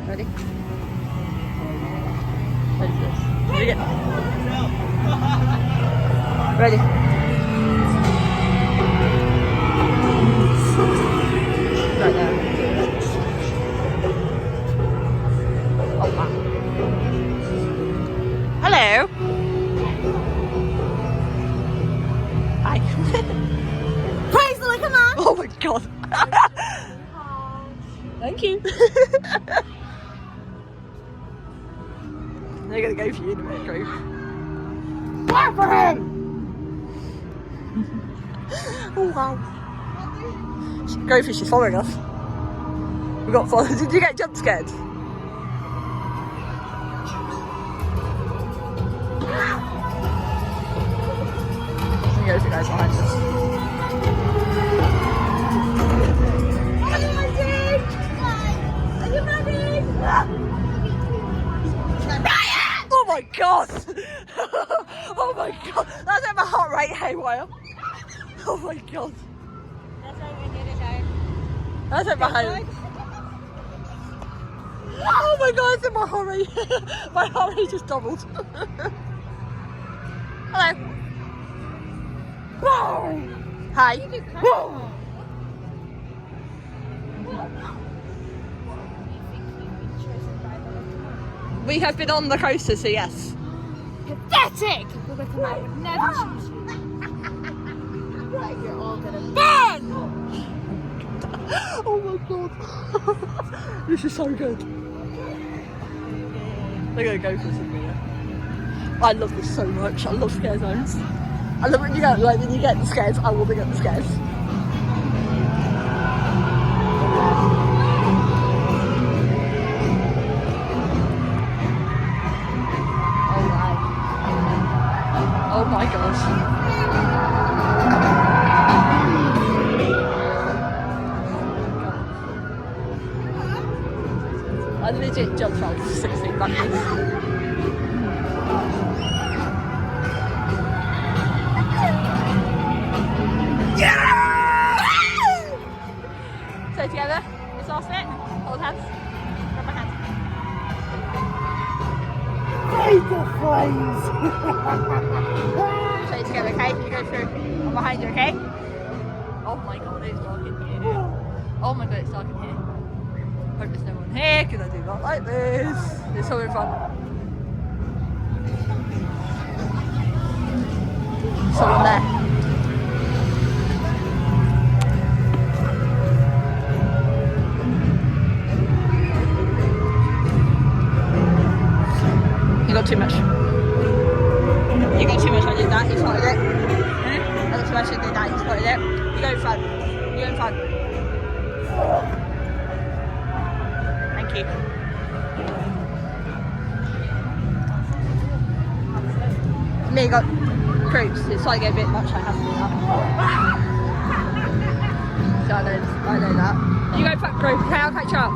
Ready? Ready for this? Ready? Ready? Right there. Oh wow. Hello. Hi. Praise the Wickerman! Oh my god. Thank you. They're gonna go for you in a minute, Grove. Clap for him! Oh wow. Grove is just following us. We got followed. Did you get jump scared? There goes the guys behind us. Are you ready? Oh my god! Oh my god! That's at my heart rate haywire. Oh my god. That's at my heart. Oh my god, it's in my heart rate. My heart rate just doubled. Hello. Hi. We have been on the coaster, so yes. Pathetic! The Wickerman would never choose you. You're all gonna burn! Oh my god. This is so good. They're gonna go for some minute. I love this so much. I love scare zones. I love when you get when you get the scares, I want to get the scares. Oh my gosh. I legit jumped out 16 buckets. Yeah! So together, it's last bit. Hold hands. Grab my hands. Paper flames! Say it together, okay? You go through. I'm behind you, okay? Oh my god, it's dark in here. Oh my god, it's dark in here. Hope there's no one here, because I do not like this. It's so fun. Someone there. You got too much. You got too much, I did that, you spotted it. I got too much, I did that, you spotted it. You go in front. You go in front. Thank you. Me, got groups. It's like a bit much, I have to do that. So I know that. You go in front, group, okay, I'll catch you up.